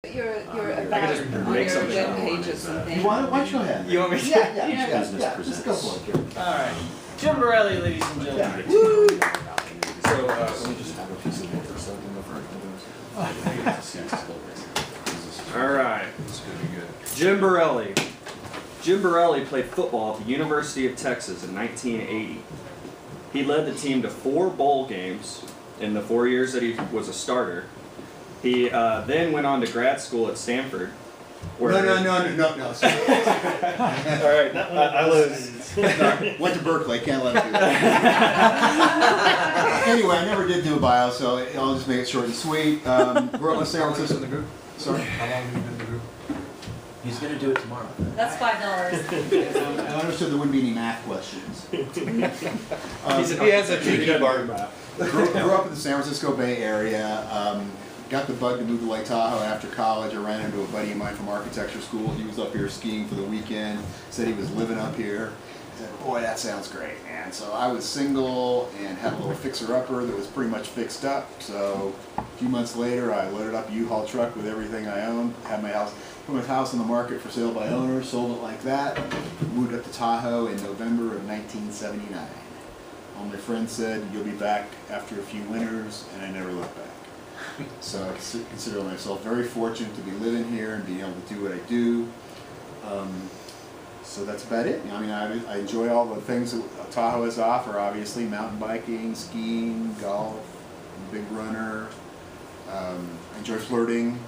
Your about I could just on make your something web up. pages and things. Why don't you go ahead? You want me to? Yeah. Business Just go for it, Karen. All right, Jim Borelli, ladies and gentlemen. Woo! So, let me just have a piece of paper so I can look for it. All right. This is gonna be good. Jim Borelli. Jim Borelli played football at the University of Texas in 1980. He led the team to 4 bowl games in the 4 years that he was a starter. He then went on to grad school at Stanford. Where No. All right, I lose. Went to Berkeley, can't let him do that. Anyway, I never did do a bio, so I'll just make it short and sweet. Grew up in San Francisco. in the group? Sorry? How long have you been in the group? He's gonna do it tomorrow. That's $5. I understood there wouldn't be any math questions. He has a cheeky bar map. Grew up in the San Francisco Bay Area. Got the bug to move to Lake Tahoe after college. I ran into a buddy of mine from architecture school. He was up here skiing for the weekend. Said he was living up here. I said, boy, that sounds great, man. So I was single and had a little fixer-upper that was pretty much fixed up. So a few months later, I loaded up a U-Haul truck with everything I owned. Had my house, put my house on the market for sale by owner. Sold it like that. Moved up to Tahoe in November of 1979. All my friends said, you'll be back after a few winters, and I never looked back. So I consider myself very fortunate to be living here and being able to do what I do. So that's about it. I mean, I enjoy all the things that Tahoe has to offer, obviously, mountain biking, skiing, golf, I'm a big runner. I enjoy flirting.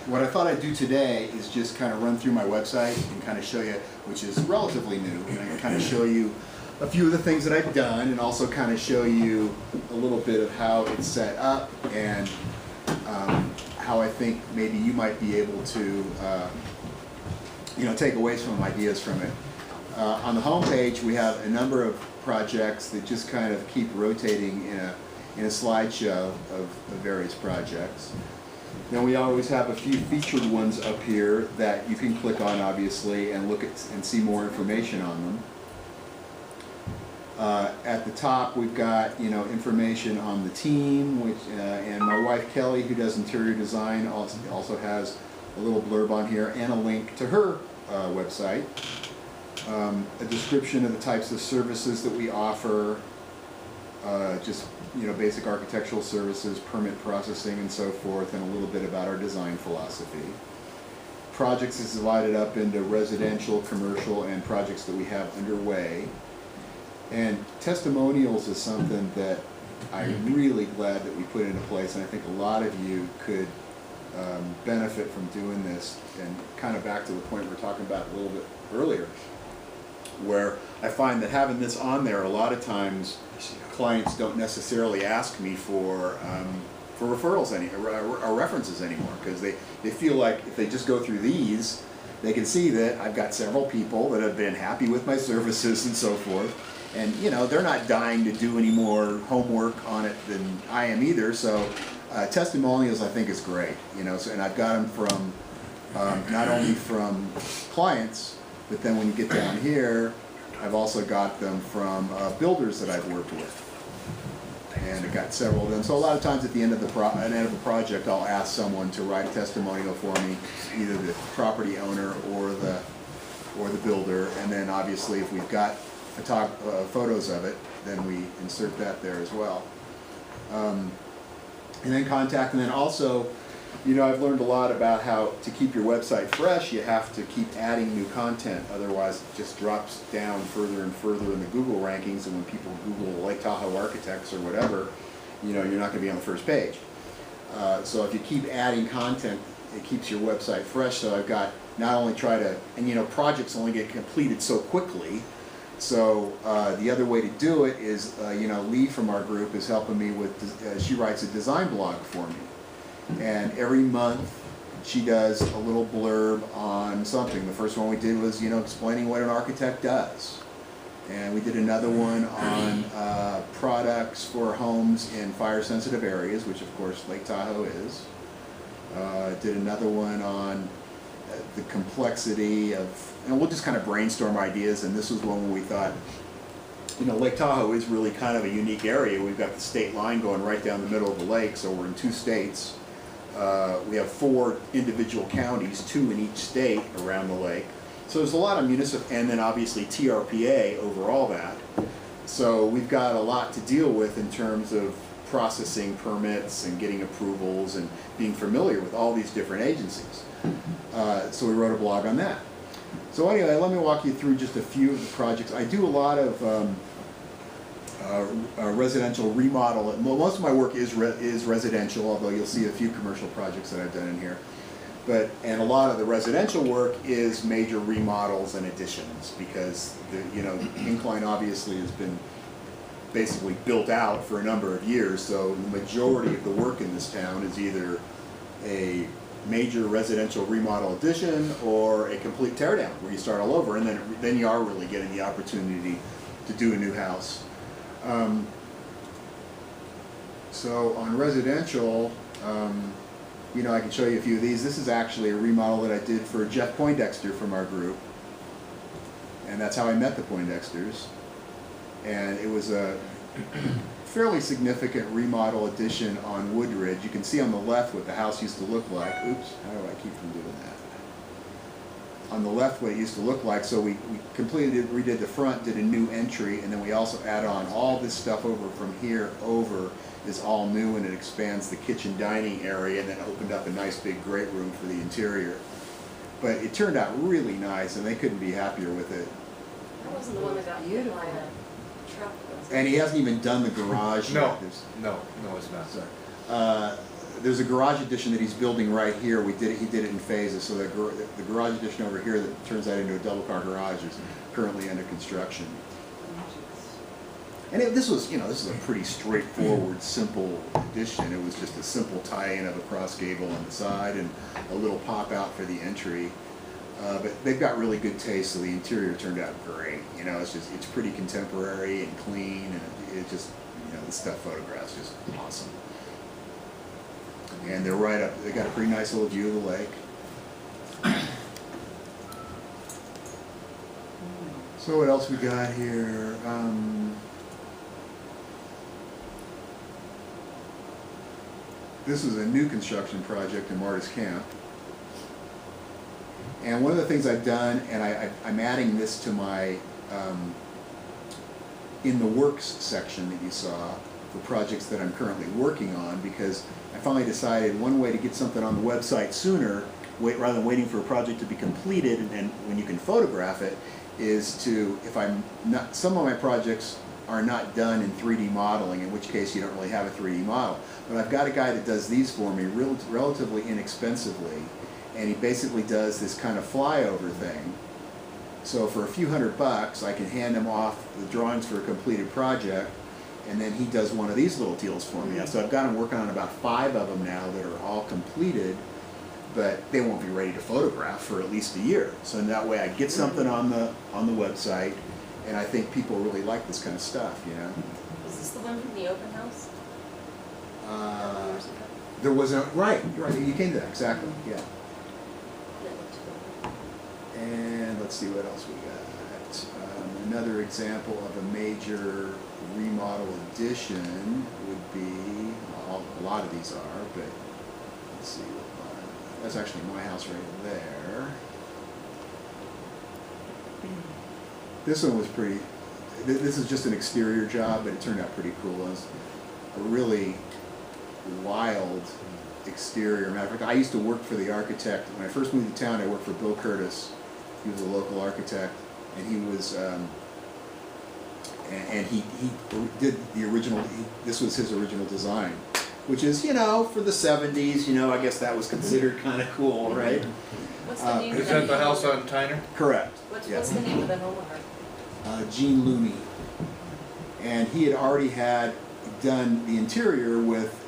What I thought I'd do today is just kind of run through my website and kind of show you, which is relatively new, and I can kind of show you a few of the things that I've done, and also kind of show you a little bit of how it's set up and how I think maybe you might be able to take away some ideas from it. On the homepage, we have a number of projects that just kind of keep rotating in a slideshow of various projects. Then we always have a few featured ones up here that you can click on, obviously, and look at and see more information on them. At the top, we've got information on the team, which and my wife Kelly, who does interior design, also has a little blurb on here and a link to her website. A description of the types of services that we offer, just basic architectural services, permit processing, and so forth, and a little bit about our design philosophy. Projects is divided up into residential, commercial, and projects that we have underway. And testimonials is something that I'm really glad that we put into place, and I think a lot of you could benefit from doing this. And kind of back to the point we were talking about a little bit earlier, where I find that having this on there, a lot of times clients don't necessarily ask me for referrals or references anymore, because they feel like if they just go through these, they can see that I've got several people that have been happy with my services and so forth. And they're not dying to do any more homework on it than I am either. So testimonials, I think, is great. And I've got them from not only from clients, but then when you get down here, I've also got them from builders that I've worked with, and I've got several of them. So a lot of times at the end of the project, I'll ask someone to write a testimonial for me, either the property owner or the builder. And then obviously, if we've got photos of it, then we insert that there as well. And then contact, and then also, I've learned a lot about how to keep your website fresh. You have to keep adding new content, otherwise it just drops down further and further in the Google rankings, and when people Google Lake Tahoe architects or whatever, you're not going to be on the first page. So if you keep adding content, it keeps your website fresh. So I've got not only projects only get completed so quickly. So the other way to do it is, Lee from our group is helping me with, she writes a design blog for me. And every month she does a little blurb on something. The first one we did was, explaining what an architect does. And we did another one on products for homes in fire-sensitive areas, which of course Lake Tahoe is. Did another one on the complexity of, and we'll just kind of brainstorm ideas, and this was one where we thought, you know, Lake Tahoe is really kind of a unique area. We've got the state line going right down the middle of the lake, so we're in 2 states. We have 4 individual counties, 2 in each state around the lake. So there's a lot of municipal, and then obviously TRPA over all that. So we've got a lot to deal with in terms of processing permits and getting approvals and being familiar with all these different agencies. So we wrote a blog on that. So anyway, let me walk you through just a few of the projects. I do a lot of residential remodel. Most of my work is residential, although you'll see a few commercial projects that I've done in here. And a lot of the residential work is major remodels and additions, because the incline obviously has been basically built out for a number of years. So the majority of the work in this town is either a major residential remodel addition or a complete teardown where you start all over, and then you are really getting the opportunity to do a new house. So on residential, I can show you a few of these. This is actually a remodel that I did for Jeff Poindexter from our group, and that's how I met the Poindexters. And it was a fairly significant remodel addition on Woodridge. You can see on the left what the house used to look like. Oops, how do I keep from doing that? On the left what it used to look like. So we redid the front, did a new entry, and then we also add on all this stuff over from here over is all new, and it expands the kitchen dining area, and then opened up a nice big great room for the interior. But it turned out really nice, and they couldn't be happier with it. That wasn't the one that got hit by a truck, was it? And he hasn't even done the garage No, yet. no, it's not. Sorry. There's a garage addition that he's building right here. He did it in phases. So the garage addition over here that turns that into a double-car garage is currently under construction. And this is a pretty straightforward, simple addition. It was just a simple tie-in of a cross gable on the side and a little pop-out for the entry. But they've got really good taste, so the interior turned out great. It's pretty contemporary and clean, and it just, the stuff photographs just awesome. And they're right up. They got a pretty nice little view of the lake. So what else we got here? This is a new construction project in Marty's Camp. And one of the things I've done, and I'm adding this to my in the works section that you saw for projects that I'm currently working on, because I finally decided one way to get something on the website sooner, rather than waiting for a project to be completed and when you can photograph it, is to, some of my projects are not done in 3D modeling, in which case you don't really have a 3D model. But I've got a guy that does these for me relatively inexpensively, and he basically does this kind of flyover thing. So for a few $100, I can hand him off the drawings for a completed project, and then he does one of these little deals for me. So I've got him working on about 5 of them now that are all completed, but they won't be ready to photograph for at least a year. So in that way I get something on the website, and I think people really like this kind of stuff, Was this the one from the open house? There was a, right, you came to that, exactly, yeah. That looked cool. And let's see what else we got. Another example of a major remodel addition would be, a lot of these are, but let's see. That's actually my house right there. This one was pretty, this is just an exterior job, but it turned out pretty cool. It was a really wild exterior. Matter of fact, I used to work for the architect. When I first moved to town, I worked for Bill Curtis. He was a local architect, and he was, and he did the original, this was his original design, which is, for the 70s, I guess that was considered kind of cool, right? What's the name Is of that the house on Tyner? Correct. What's Yes. the name of the homeowner? Gene Looney. And he had already done the interior with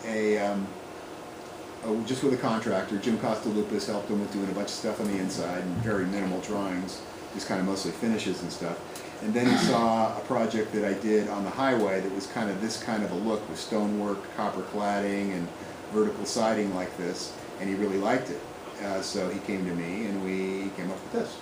just with a contractor. Jim Costalupis helped him with doing a bunch of stuff on the inside and very minimal drawings, just kind of mostly finishes and stuff. And then he saw a project that I did on the highway that was kind of this kind of a look with stonework, copper cladding, and vertical siding like this, and he really liked it. So he came to me and we came up with this.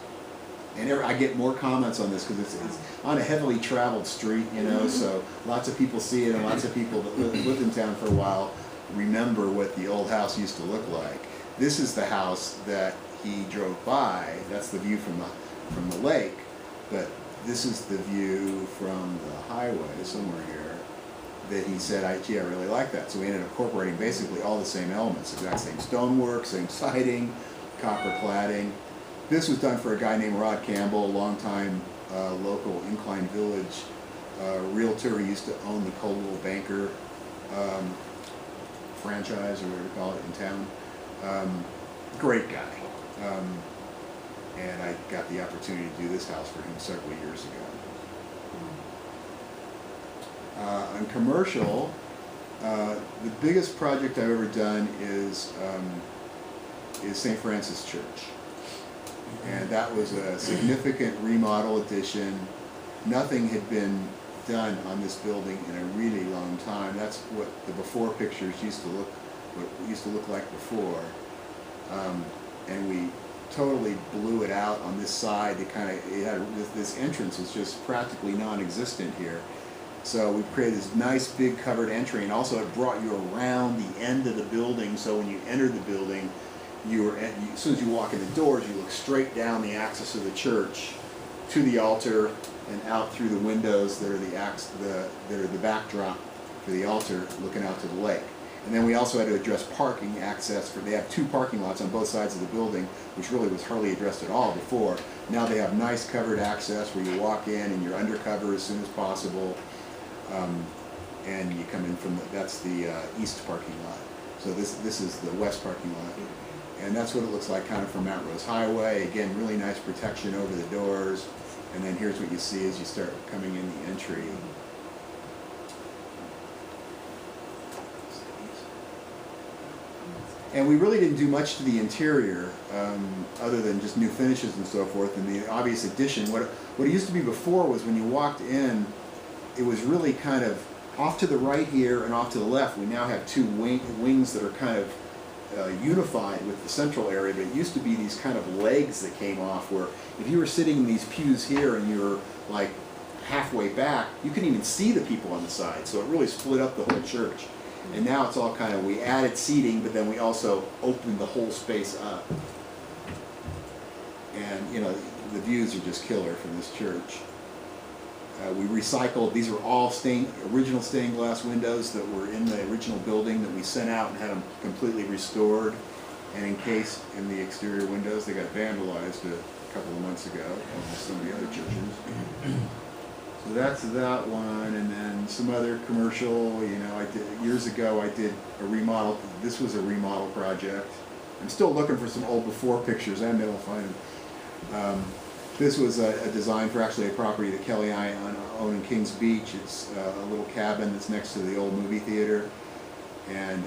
And I get more comments on this because it's on a heavily traveled street, you know, so lots of people see it, and lots of people that lived in town for a while remember what the old house used to look like. This is the house that he drove by. That's the view from the lake, but this is the view from the highway somewhere here that he said, gee, I really like that. So we ended up incorporating basically all the same elements, exact same stonework, same siding, copper cladding. This was done for a guy named Rod Campbell, a longtime local Incline Village realtor. He used to own the Coldwell Banker franchise, or whatever you call it, in town. Great guy. And I got the opportunity to do this house for him several years ago. On commercial, the biggest project I've ever done is St. Francis Church. And that was a significant remodel addition. Nothing had been done on this building in a really long time. That's what the before pictures used to look like before. And we totally blew it out on this side. It had this entrance was just practically non-existent here. So we created this nice big covered entry, and also it brought you around the end of the building. So when you entered the building, as soon as you walk in the doors, you look straight down the axis of the church to the altar and out through the windows that are the backdrop for the altar, looking out to the lake. And then we also had to address parking access. They have 2 parking lots on both sides of the building, which really was hardly addressed at all before. Now they have nice covered access where you walk in and you're undercover as soon as possible. And you come in that's the east parking lot. So this is the west parking lot. And that's what it looks like kind of from Mount Rose Highway. Again, really nice protection over the doors. And then here's what you see as you start coming in the entry. And we really didn't do much to the interior, other than just new finishes and so forth. And the obvious addition, what it used to be before was when you walked in, it was really kind of off to the right here and off to the left. We now have 2 wings that are kind of unified with the central area, but it used to be these kind of legs that came off where if you were sitting in these pews here and you were like halfway back, you couldn't even see the people on the side. So it really split up the whole church. And now it's all kind of, we added seating, but then we also opened the whole space up. And, you know, the views are just killer from this church. We recycled, these were all original stained glass windows that were in the original building that we sent out and had them completely restored and encased in the exterior windows. They got vandalized a couple of months ago, as some of the other churches. So that's that one, and then some other commercial, you know, years ago I did a remodel. This was a remodel project. I'm still looking for some old before pictures. I may well find them. This was a design for actually a property that Kelly and I own in Kings Beach. It's a little cabin that's next to the old movie theater. And,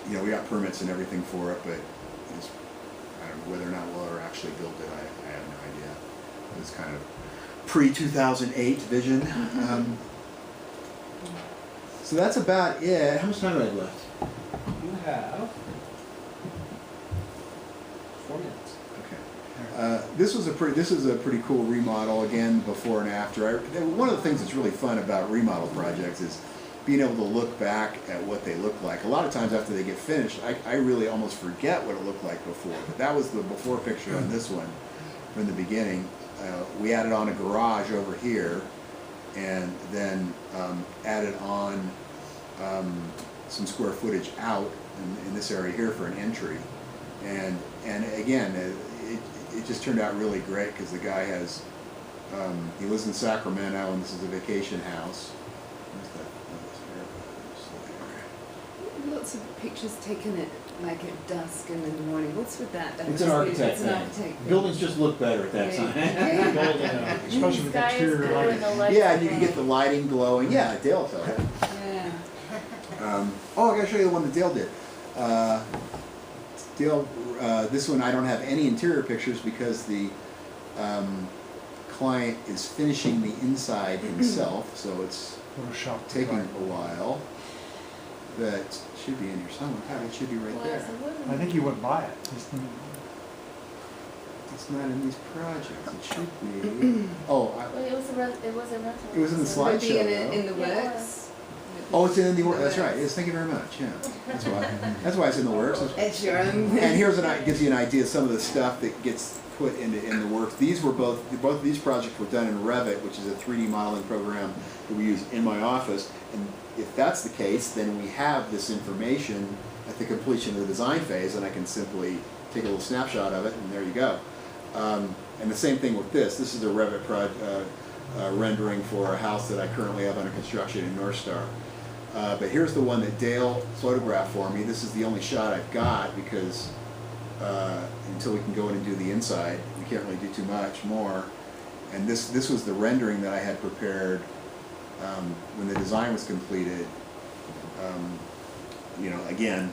you know, we got permits and everything for it, but I don't know whether or not we'll ever actually build it. I have no idea. It's kind of pre-2008 vision. So that's about it. How much time do I have left? You have 4 minutes. This is a pretty cool remodel, again, before and after. One of the things that's really fun about remodel projects is being able to look back at what they look like. A lot of times after they get finished, I really almost forget what it looked like before. But that was the before picture on this one from the beginning. We added on a garage over here, and then added on some square footage out in this area here for an entry. And again, it just turned out really great because the guy has, he lives in Sacramento, and this is a vacation house. Lots of pictures taken at like at dusk and in the morning. What's with that? It's an architect It's an thing. architect. Buildings just look better at that time. Yeah. Especially with exterior lighting. Yeah, and you can get the lighting glowing. Yeah, Dale told you. Yeah. Oh, I gotta show you the one that Dale did. Dale, this one I don't have any interior pictures because the client is finishing the inside himself, so it's Photoshop. taking a while. But it should be in here somewhere. God, it should be right there. I think you went by it. It's not in these projects. It should be. Oh, Well, it was a rental. it was in the So would it be slideshow. in the Yeah, it works? Oh, it's in the works. That's works. right. Yes, thank you very much. Yeah, that's why. That's why it's in the works. Ed Sheeran. And here's gives you an idea of some of the stuff that gets put in the works. These were both of these projects were done in Revit, which is a 3D modeling program that we use in my office. And if that's the case, then we have this information at the completion of the design phase, and I can simply take a little snapshot of it, and there you go. And the same thing with this. This is a Revit rendering for a house that I currently have under construction in North Star. But here's the one that Dale photographed for me. This is the only shot I've got because until we can go in and do the inside, we can't really do too much more. And this was the rendering that I had prepared when the design was completed. You know, again,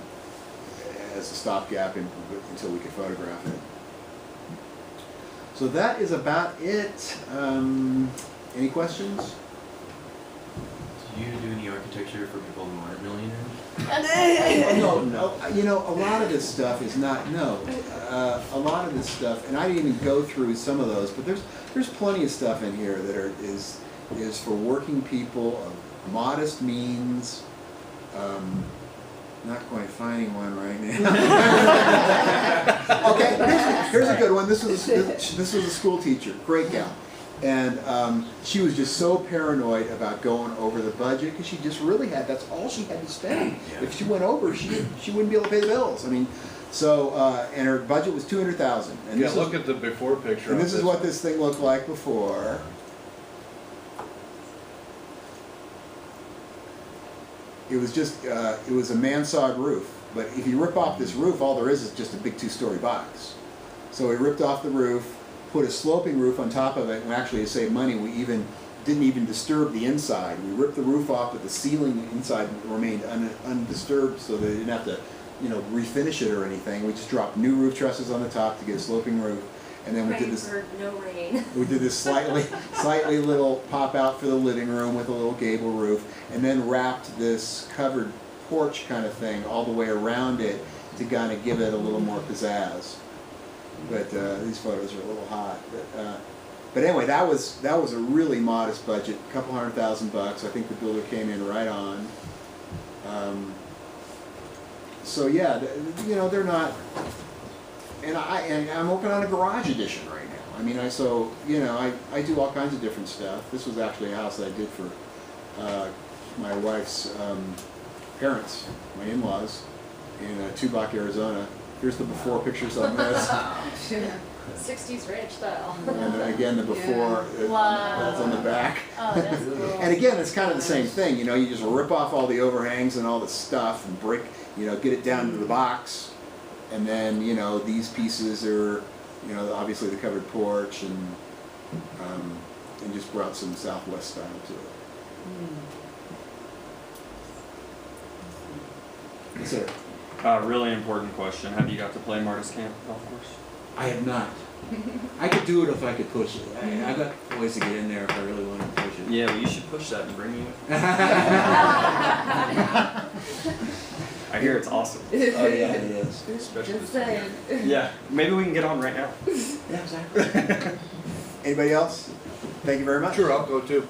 as a stopgap until we could photograph it. So that is about it. Any questions? Do you do any architecture for people who aren't millionaires? No. You know, a lot of this stuff is not, a lot of this stuff, and I didn't even go through some of those, but there's plenty of stuff in here that is for working people of modest means. Not quite finding one right now. Okay, here's a good one. This was a school teacher, great gal. And she was just so paranoid about going over the budget because she just really that's all she had to spend. Yeah. If she went over, she wouldn't be able to pay the bills. I mean, so, and her budget was $200,000. And Yeah, look at the before picture. and of this is what this thing looked like before. It was just, it was a mansard roof. But if you rip off this roof, all there is just a big 2-story box. So we ripped off the roof, put a sloping roof on top of it, and actually to save money, we didn't even disturb the inside. We ripped the roof off, but the ceiling inside remained undisturbed, so they didn't have to, you know, refinish it or anything. We just dropped new roof trusses on the top to get a sloping roof, and then we did this. For no rain. We did this slightly little pop out for the living room with a little gable roof, and then wrapped this covered porch kind of thing all the way around it to kind of give it a little more pizzazz. But these photos are a little hot. But anyway, that was a really modest budget, a couple $100,000 bucks. I think the builder came in right on. So yeah, you know, they're not. And I'm working on a garage addition right now. I mean, I do all kinds of different stuff. This was actually a house that I did for my wife's parents, my in-laws, in Tubac, Arizona. Here's the before pictures on this. 60s ranch style. And again, the before, Wow. that's on the back. Oh, that's cool. And again, it's kind of the same thing, you know, you just rip off all the overhangs and all the stuff and get it down to the box. And then, you know, these pieces are, you know, obviously the covered porch and just brought some Southwest style to it. Yes, sir. Really important question. Have you got to play Martis Camp golf course? I have not. I could do it if I could push it. I got ways to get in there if I really wanted to push it. Yeah, well, you should push that and bring you. I hear it's awesome. Oh yeah, it is. Especially Just this saying. one. Yeah, maybe we can get on right now. Yeah, exactly. Anybody else? Thank you very much. Sure, I'll go too.